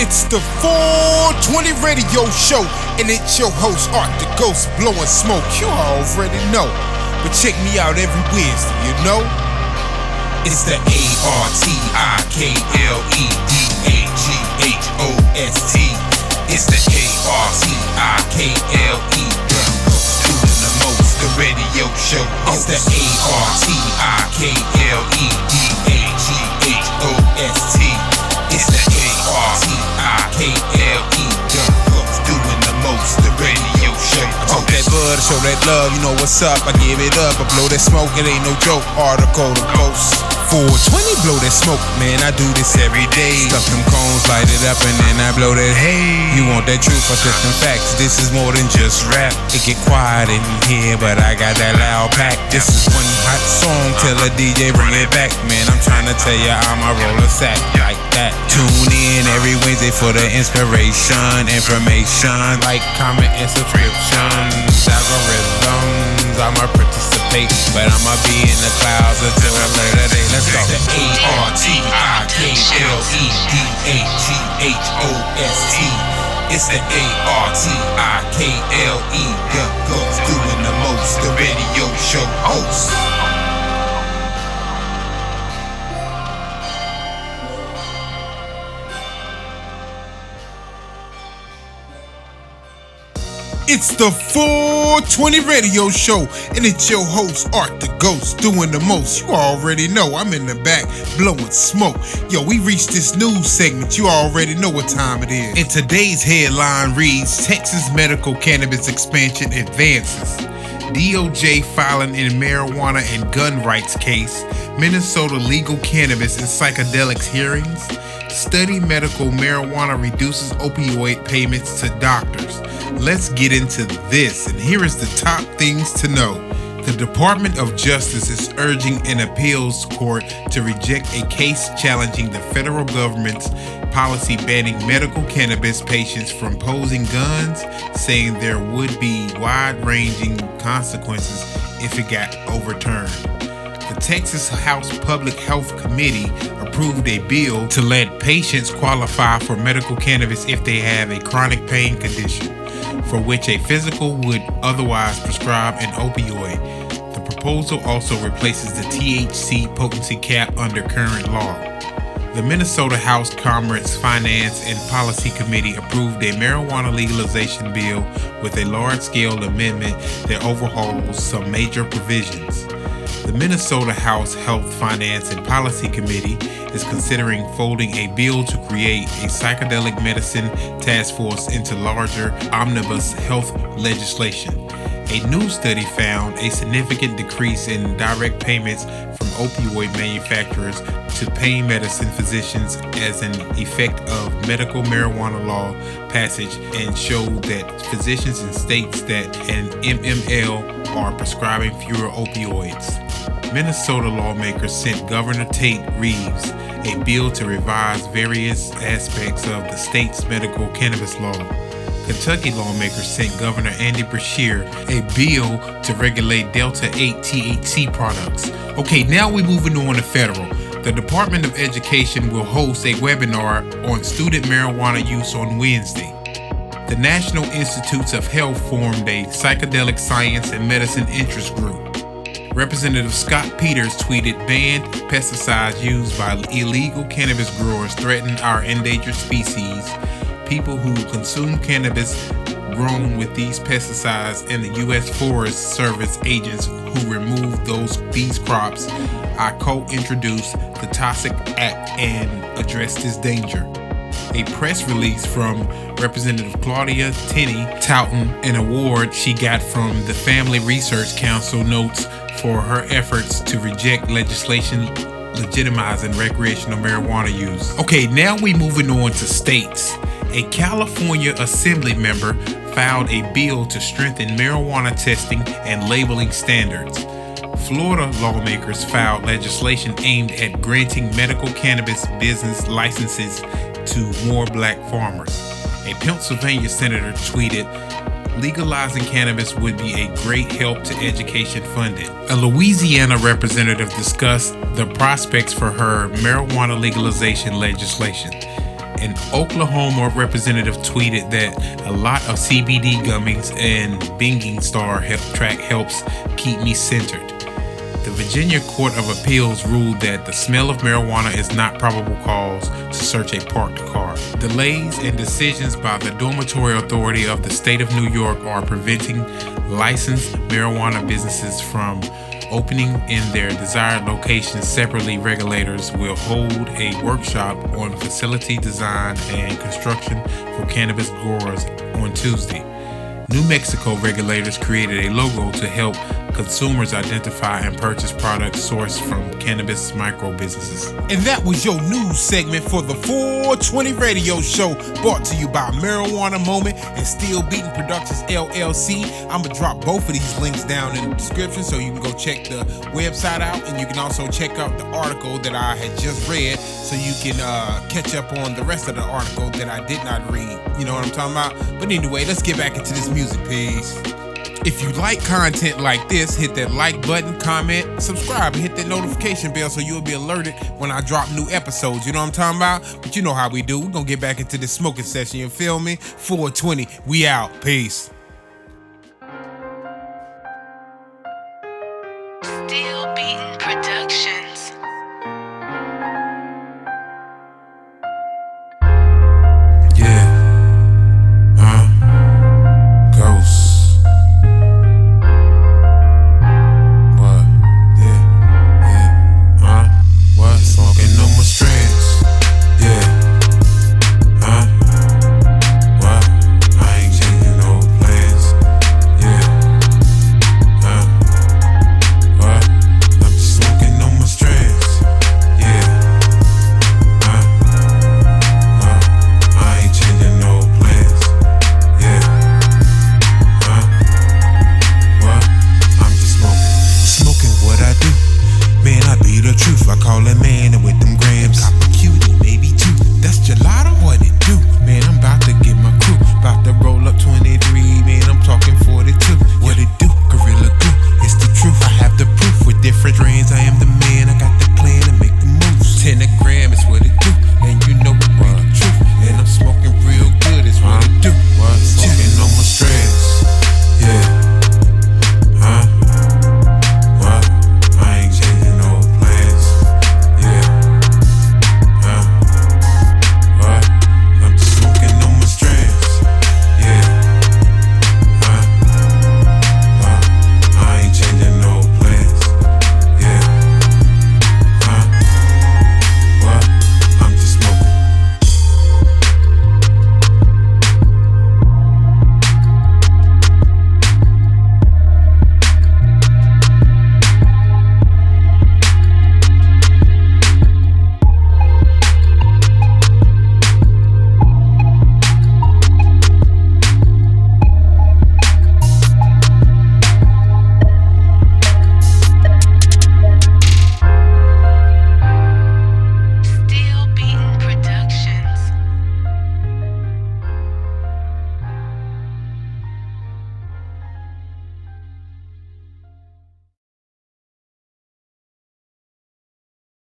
It's the 420 Radio Show, and it's your host, Art the Ghost, blowing smoke. You already know, but check me out every Wednesday, you know? It's the ARTIKLEDAGHOST. It's the ARTIKLE. Doing the most, the radio show. It's the ARTIKLEDAGHOST. It's the ARTIKLE. Doing the most, the radio show. I talk that bud, show that love, you know what's up. I give it up, I blow that smoke, it ain't no joke. Article the Ghost. 420, blow that smoke, man, I do this every day. Stuff them cones, light it up, and then I blow that hay. You want that truth, I spit them facts. This is more than just rap. It get quiet in here, but I got that loud pack. This is one hot song, tell a DJ bring it back. Man, I'm trying to tell ya I'ma roll a sack like that. Tune in every Wednesday for the inspiration, information, like, comment, and subscriptions. Algorithms, I'ma participate, but I'ma be in the clouds until a later day. Let's go. The ARTIKLEDAGHOST. It's the ARTIKLE. Goes doing the most, the radio show host. It's the 420 Radio Show, and it's your host, Art the Ghost, doing the most. You already know, I'm in the back, blowing smoke. Yo, we reached this news segment, you already know what time it is. And today's headline reads, Texas medical cannabis expansion advances. DOJ filing in marijuana and gun rights case. Minnesota legal cannabis and psychedelics hearings. Study medical marijuana reduces opioid payments to doctors. Let's get into this, and here is the top things to know. The Department of Justice is urging an appeals court to reject a case challenging the federal government's policy banning medical cannabis patients from posing guns, saying there would be wide-ranging consequences if it got overturned. The Texas House Public Health Committee approved a bill to let patients qualify for medical cannabis if they have a chronic pain condition for which a physical would otherwise prescribe an opioid. The proposal also replaces the THC potency cap under current law. The Minnesota House Commerce, Finance, and Policy Committee approved a marijuana legalization bill with a large-scale amendment that overhauls some major provisions. The Minnesota House Health, Finance, and Policy Committee is considering folding a bill to create a psychedelic medicine task force into larger omnibus health legislation. A new study found a significant decrease in direct payments from opioid manufacturers to pain medicine physicians as an effect of medical marijuana law passage, and showed that physicians in states that an MML are prescribing fewer opioids. Minnesota lawmakers sent Governor Tate Reeves a bill to revise various aspects of the state's medical cannabis law. Kentucky lawmakers sent Governor Andy Beshear a bill to regulate Delta 8 THC products. Okay, now we're moving on to federal. The Department of Education will host a webinar on student marijuana use on Wednesday. The National Institutes of Health formed a psychedelic science and medicine interest group. Representative Scott Peters tweeted, banned pesticides used by illegal cannabis growers threaten our endangered species. People who consume cannabis grown with these pesticides and the U.S. Forest Service agents who remove these crops. I co-introduced the Toxic Act and addressed this danger. A press release from Representative Claudia Tenney touting an award she got from the Family Research Council notes for her efforts to reject legislation legitimizing recreational marijuana use. Okay, now we moving on to states. A California Assembly member filed a bill to strengthen marijuana testing and labeling standards. Florida lawmakers filed legislation aimed at granting medical cannabis business licenses to more black farmers. A Pennsylvania senator tweeted, legalizing cannabis would be a great help to education funding. A Louisiana representative discussed the prospects for her marijuana legalization legislation. An Oklahoma representative tweeted that a lot of CBD gummies and Binging Star track helps keep me centered. The Virginia Court of Appeals ruled that the smell of marijuana is not probable cause to search a parked car. Delays and decisions by the Dormitory Authority of the State of New York are preventing licensed marijuana businesses from opening in their desired locations separately. Regulators will hold a workshop on facility design and construction for cannabis growers on Tuesday. New Mexico regulators created a logo to help consumers identify and purchase products sourced from cannabis micro businesses. And that was your news segment for the 420 Radio Show, brought to you by Marijuana Moment and Steel Beating Productions LLC. I'm gonna drop both of these links down in the description so you can go check the website out, and you can also check out the article that I had just read so you can catch up on the rest of the article that I did not read. You know what I'm talking about? But anyway, let's get back into this music, please. If you like content like this, hit that like button, comment, subscribe, and hit that notification bell so you'll be alerted when I drop new episodes. You know what I'm talking about? But you know how we do. We're going to get back into this smoking session. You feel me? 420. We out. Peace.